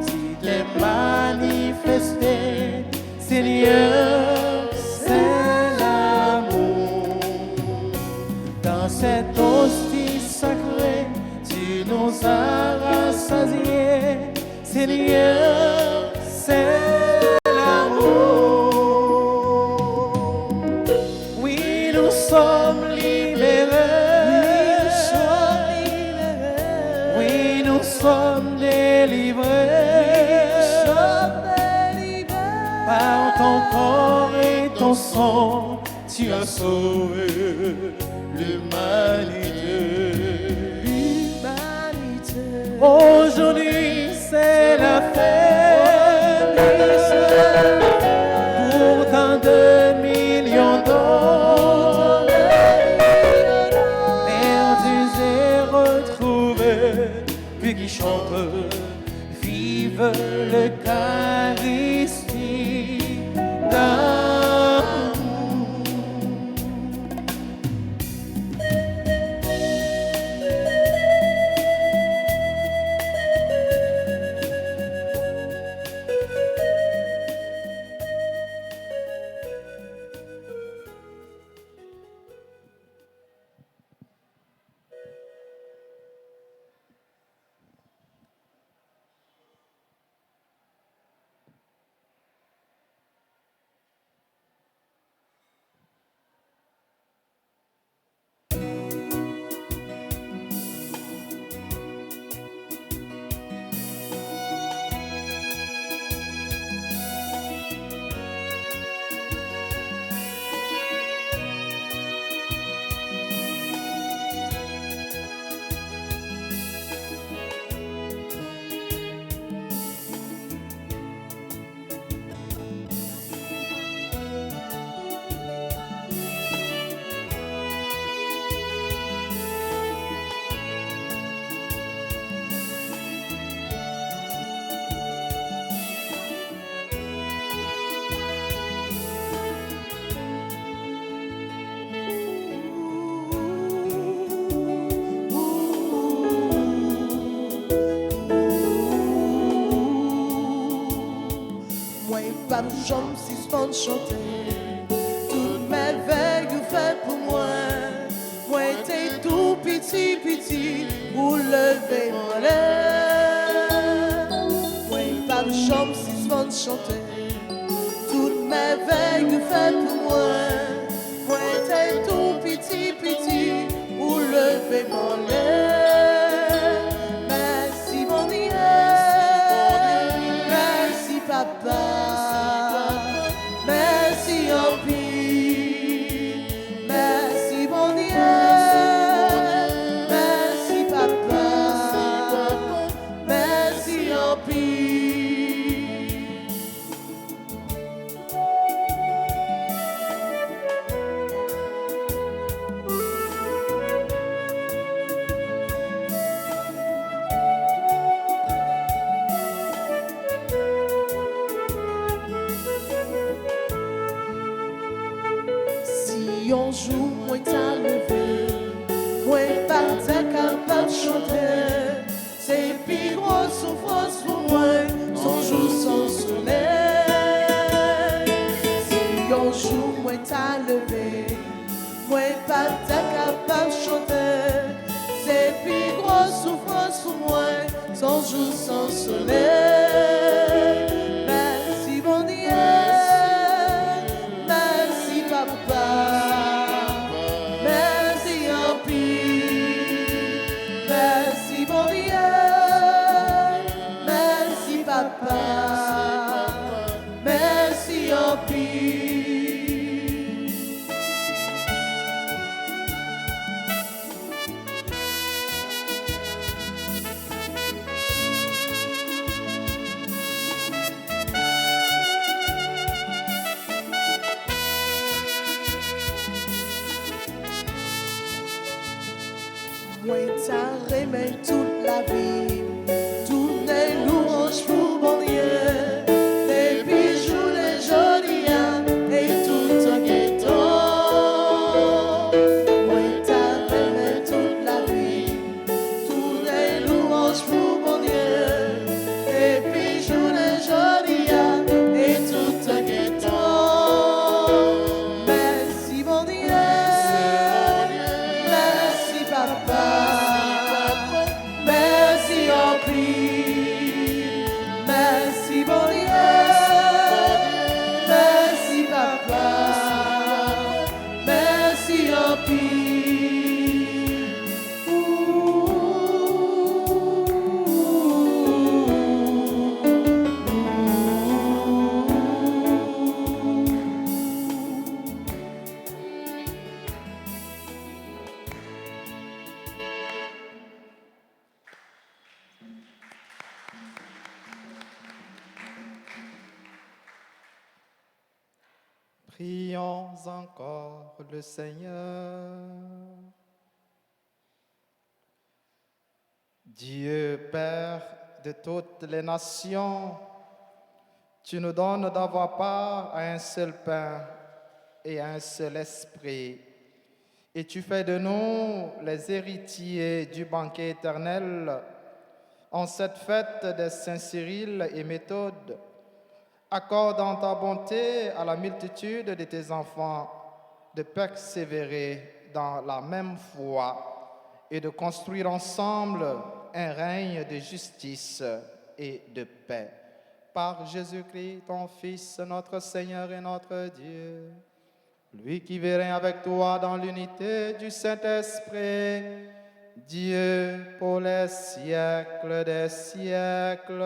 tu t'es manifesté, Seigneur, cette hostie sacrée, tu nous as rassasiés, Seigneur, c'est l'amour. Oui, nous sommes libérés, oui, nous sommes délivrés, par ton corps et ton sang, tu as sauvé l'humanité. Aujourd'hui c'est la fête pour tant de millions d'autres perdus et retrouvés, puis qui chantent vive l'Eucharistie d'amour. Pas de jambes si souvent de chanter. Toutes mes veilles vous faites pour moi. Moi, t'es tout petit, petit, pour lever mon l'air. Moi, pas de jambes si souvent de chanter. Toutes mes veilles vous faites pour moi. Moi, t'es tout petit, petit, pour lever mon l'air. Merci, mon Dieu. Merci, papa. un jour, moi t'as levé, moi pas t'es capable de chanter. C'est plus grosse souffrance pour moi, son jour sans soleil. Si un jour, moi t'as levé, moi pas t'es capable de chanter. C'est plus grosse souffrance pour moi, sans jour sans soleil. Merci mon Dieu, merci papa, merci en pile. Merci mon Dieu, merci papa, merci en pile. Moi t'as remis toute la vie, toutes les louanges pour mon Dieu, les bijoux, les jolis et tout en guettant. Moi t'as remis toute la vie, toutes les louanges pour mon Dieu, les bijoux, les jolis et tout en guettant. Merci mon Dieu, merci papa. Merci en pile, merci mon Dieu, merci papa, merci en pile. Prions encore le Seigneur. Dieu, Père de toutes les nations, tu nous donnes d'avoir part à un seul pain et à un seul esprit. Et tu fais de nous les héritiers du banquet éternel en cette fête de Saint Cyril et Méthode. Accorde en ta bonté à la multitude de tes enfants de persévérer dans la même foi et de construire ensemble un règne de justice et de paix. Par Jésus-Christ, ton Fils, notre Seigneur et notre Dieu, lui qui vit avec toi dans l'unité du Saint-Esprit, Dieu pour les siècles des siècles.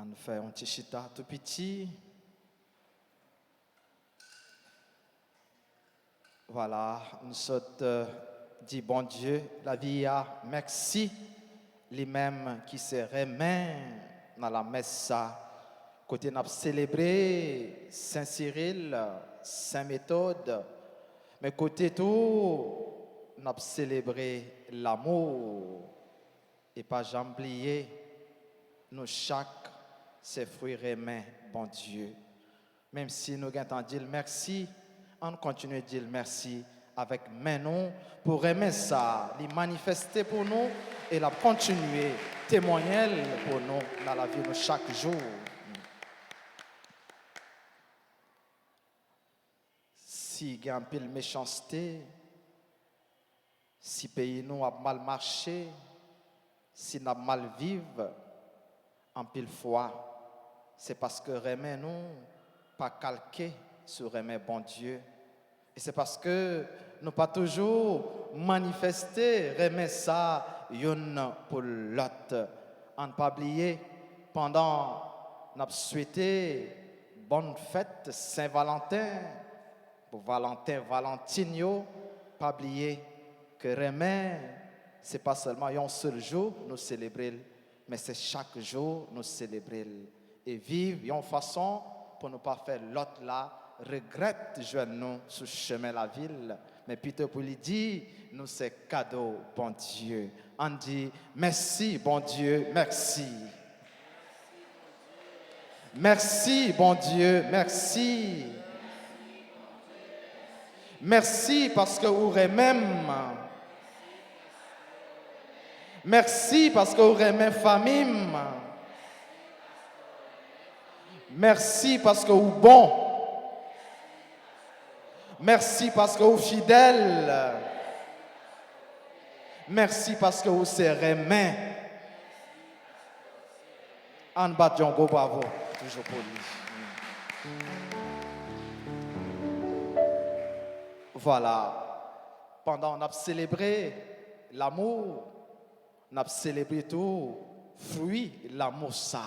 On fait un petit chita tout petit. Voilà, nous sommes dit bon Dieu, la vie a merci, les mêmes qui se remet dans la messe. Côté nous célébré Saint Cyril, Saint Méthode, mais côté tout, nous célébré l'amour et pas jamais oublier, nous chaque ses fruits remet, bon Dieu. Même si nous avons dit merci, on continue de dire merci avec nous pour aimer ça, les manifester pour nous et la continuer, témoigner pour nous dans la vie de chaque jour. Si il y a un peu de méchanceté, si le pays nous a mal marché, si nous a mal vivre, en pile fois, c'est parce que remet nous pas calqué sur remet bon Dieu. Et c'est parce que nous pas toujours manifester remet ça une pour l'autre. On ne pas oublier pendant nous souhaité bonne fête Saint-Valentin pour Valentin Valentinio, pas oublier que remet c'est pas seulement un seul jour nous célébrer, mais c'est chaque jour nous célébrer et vivre en façon pour ne pas faire l'autre là regrette joindre nous sur le chemin de la ville, mais plutôt pour lui dire nous c'est cadeau bon Dieu. On dit merci bon Dieu, merci. Merci, bon Dieu, merci. Merci parce que vous même. Merci parce que vous aimez famille. Merci parce que vous bon. Merci parce que vous fidèle. Merci parce que vous serez main. En bas de Django, bravo. Toujours poli. Voilà. Pendant qu'on a célébré l'amour, on a célébré tout fruit l'amour ça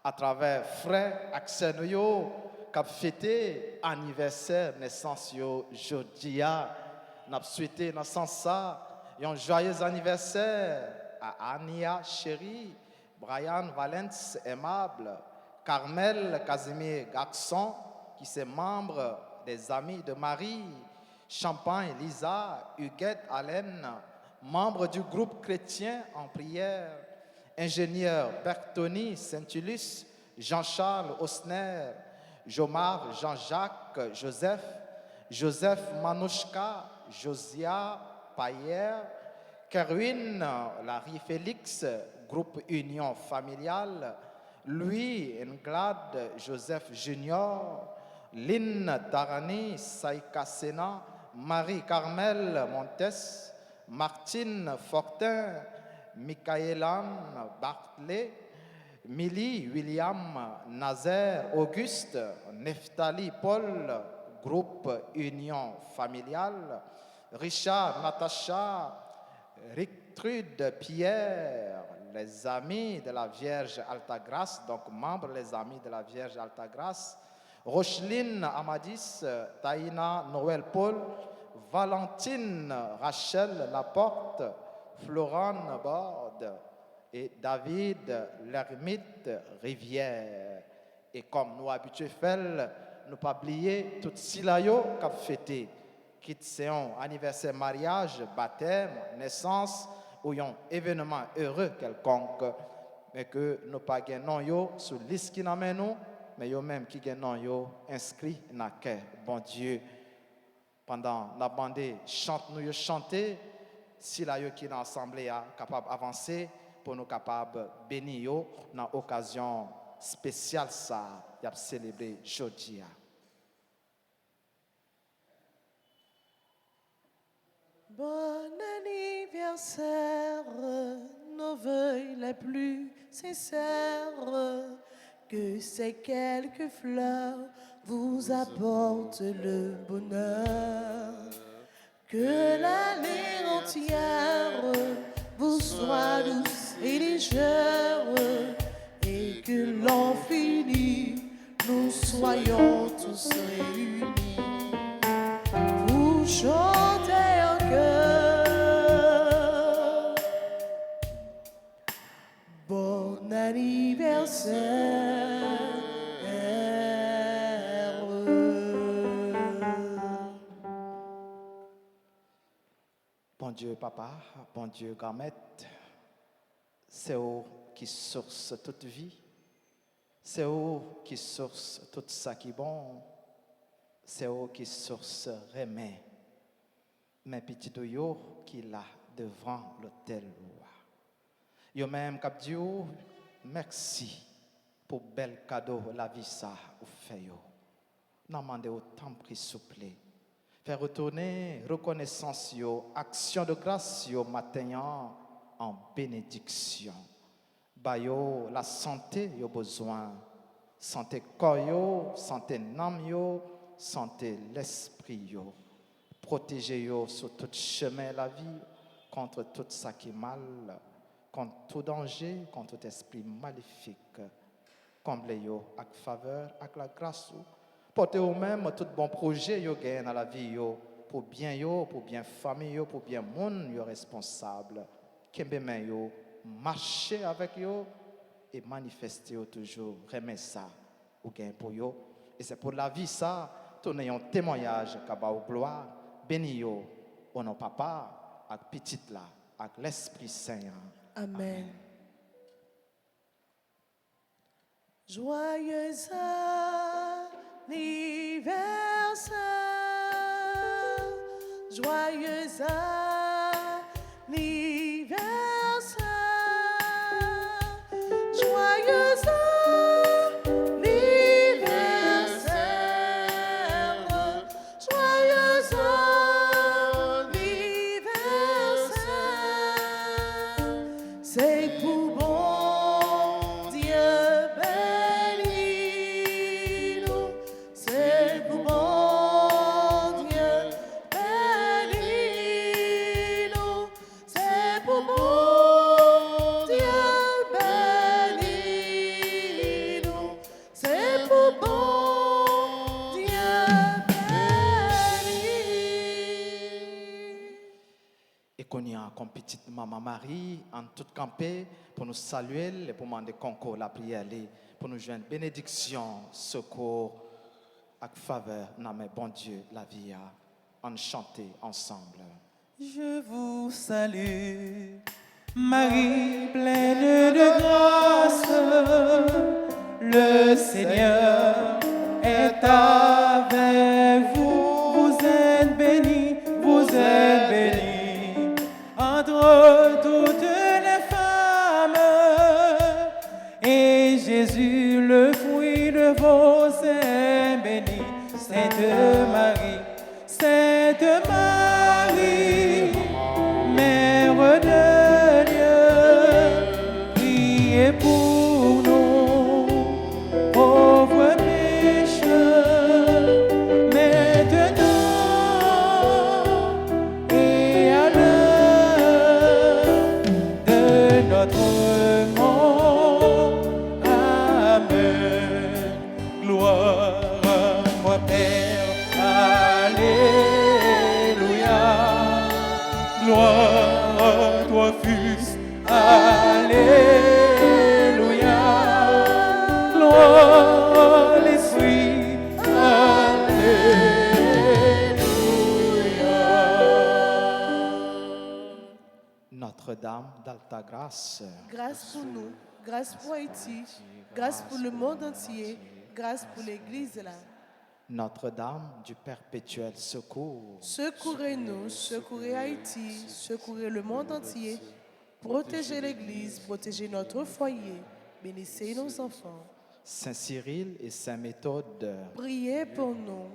à travers frère Axel yo qui a fêté anniversaire naissance yo jodia. On a souhaité dans sens ça un joyeux anniversaire à Ania chérie, Brian Valence aimable, Carmel Casimir Garçon qui est membre des Amis de Marie, Champagne Lisa, Huguette Allen, membre du groupe chrétien en prière, ingénieur Bertoni Saint-Ulus, Jean-Charles Osner, Jomar Jean-Jacques Joseph, Joseph Manouchka, Josia Payer, Kerwin Larry Félix, groupe Union familiale, Louis Englade Joseph Junior, Lynn Tarani Saïka Sena, Marie-Carmel Montes, Martine Fortin, Michaelan Bartley, Millie William Nazaire Auguste, Neftali Paul, groupe Union familiale, Richard Natacha, Rictrude Pierre, les amis de la Vierge Altagrace, donc membres les amis de la Vierge Altagrace, Rocheline Amadis, Taïna Noël Paul, Valentine Rachel Laporte, Florane Borde et David l'ermite Rivière. Et comme nous habitués faire, nous pas oublier tout silayo qu'a fêté, quitte c'est un anniversaire mariage, baptême, naissance ou un événement heureux quelconque, mais que nous pas gagnons yo sur liste qui n'amène nous, mais yo même qui gagnons yo inscrit dans cœur. Bon Dieu, pendant la bande chante nous chanter, si la yo qui dans l'assemblée a capable d'avancer pour nous capable bénir yo dans occasion spéciale ça, y a célébrer jeudi. Bon anniversaire, nos vœux les plus sincères, que ces quelques fleurs vous apportent le bonheur, que l'année entière vous soit douce et légère, et que l'an fini, nous soyons tous réunis. Vous chantez en cœur. Bon anniversaire. Bon Dieu, papa, bon Dieu, gamette, c'est eux qui source toute vie, c'est eux qui source tout ça qui est bon, c'est eux qui source remède. Mais petit yo qui là devant l'autel roi. Yo même cap Dieu, merci pour bel cadeau la vie ça ou fait yo. N'a demandé autant prix souple. Faire retourner reconnaissance yo, action de grâce yo matin en bénédiction. Ba yo la santé yo besoin, santé corps yo, santé âme yo, santé l'esprit yo. Protégez yo sur tout chemin la vie contre tout ça qui est mal, contre tout danger, contre tout esprit maléfique. Comblez yo avec faveur, avec la grâce. Portez au même tout bon projet yo gagne dans la vie yo pour bien famille yo, pour bien monde yo responsable. Kembe men yo marcher avec yo et manifester yo toujours remet ça ou gagne pour yo et c'est pour la vie ça tourner un témoignage kaba ou gloire béni yo au nom papa avec petite là avec l'Esprit Saint. Amen. Joyeux anniversaire, joyeux anniversaire, joyeux anniversaire, joyeux anniversaire. C'est pour bon Dieu béni nous, c'est pour bon Dieu béni nous, c'est pour bon Dieu béni nous, c'est pour bon Dieu béni. Et qu'on y a comme petite maman Marie, en toute campée, pour nous saluer et pour demander concours la prière, pour nous joindre bénédiction, secours, avec faveur, non mais bon Dieu, la vie a en chanter ensemble. Je vous salue, Marie pleine de grâce, le Seigneur est avec vous, vous êtes bénie, entre toutes les femmes, et Jésus, le fruit de vos seins, béni, Sainte Marie, Mère de Dieu, priez pour nous, pauvres pécheurs, maintenant et à l'heure de notre mort. Amen. Gloire à toi, Père. Alléluia. Gloire à toi, Fils. Alléluia. Gloire à l'Esprit. Alléluia. Notre-Dame d'Alta Grâce, Grâce pour nous, grâce pour Haïti, grâce pour le monde entier, grâce pour l'Église là. Notre-Dame du perpétuel secours, Secourez-nous, secourez Haïti, secourez le monde entier, protégez l'Église, protégez notre foyer, bénissez nos enfants. Saint Cyril et Saint Méthode, Priez pour nous,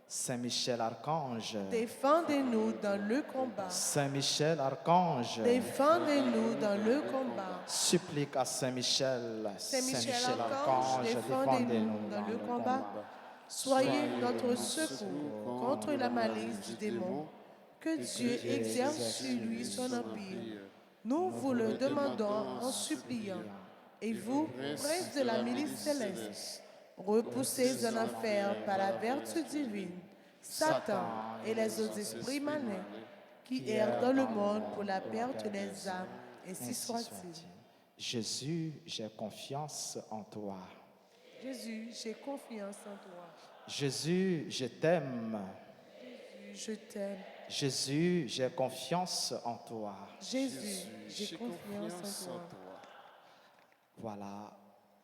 Saint Michel Archange, défendez-nous dans le combat. Saint Michel Archange, Défendez-nous dans le combat. supplique à Saint Michel, Saint Michel Archange, défendez-nous dans le combat. Soyez notre secours contre la malice du démon. Que Dieu exerce sur lui son empire. Nous vous le demandons en suppliant. Et vous, prince de la milice céleste, repoussez en enfer par la vertu divine Satan et les autres esprits malins qui errent dans le monde pour la perte des âmes. Ainsi soit-il. Jésus, j'ai confiance en toi. Jésus, j'ai confiance en toi. Jésus, je t'aime. Jésus, je t'aime. Jésus, j'ai confiance en toi. Jésus, j'ai confiance en toi. Voilà,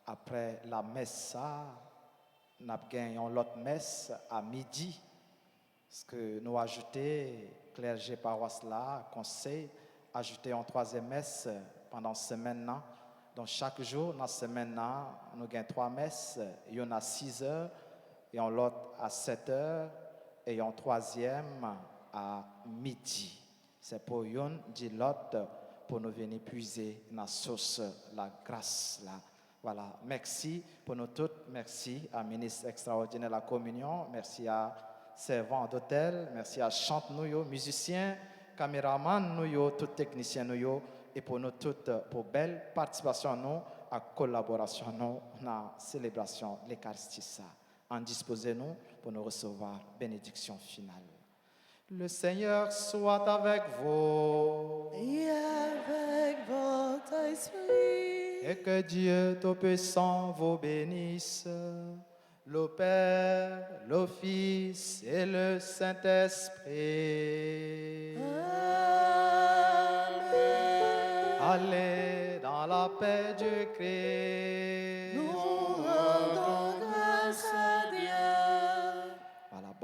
après la messe, nous avons l'autre messe à midi. Parce que nous ajoutons, clergé paroisse là, conseil, ajouter une troisième messe pendant la semaine. Donc chaque jour, dans la semaine, nous avons 3 messes. Il y en a 6 heures, et on l'autre à 7 heures, et une troisième à midi. C'est pour yon dit l'autre pour nous venir puiser dans la source, la grâce là. Voilà, merci pour nous toutes. Merci à ministre extraordinaire de la communion. Merci à servant d'hôtel. Merci à chante nous, musiciens, caméraman nous, tous techniciens nous, et pour nous toutes pour belle participation nous, à collaboration nous dans la célébration de l'Eucharistie. En disposez-nous pour nous recevoir bénédiction finale. Le Seigneur soit avec vous. Et avec votre esprit. Et que Dieu Tout-Puissant vous bénisse, le Père, le Fils et le Saint-Esprit. Amen. Allez dans la paix du Christ. Nous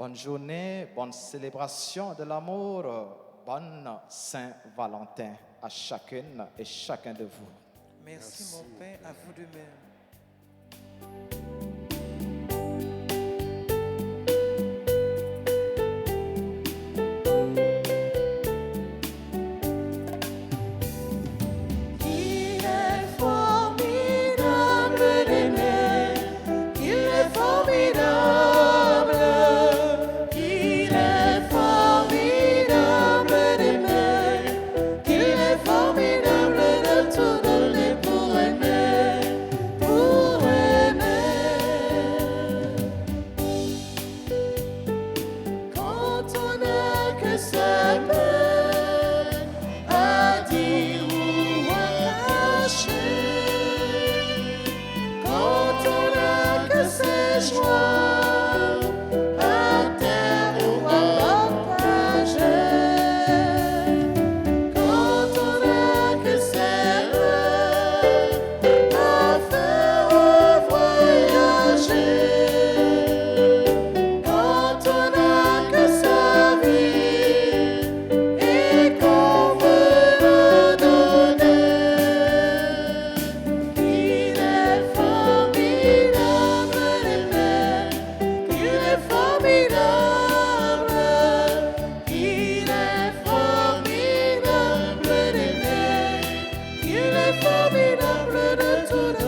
bonne journée, bonne célébration de l'amour, bonne Saint-Valentin à chacune et chacun de vous. Merci mon Père, à vous de même. Formidable de tout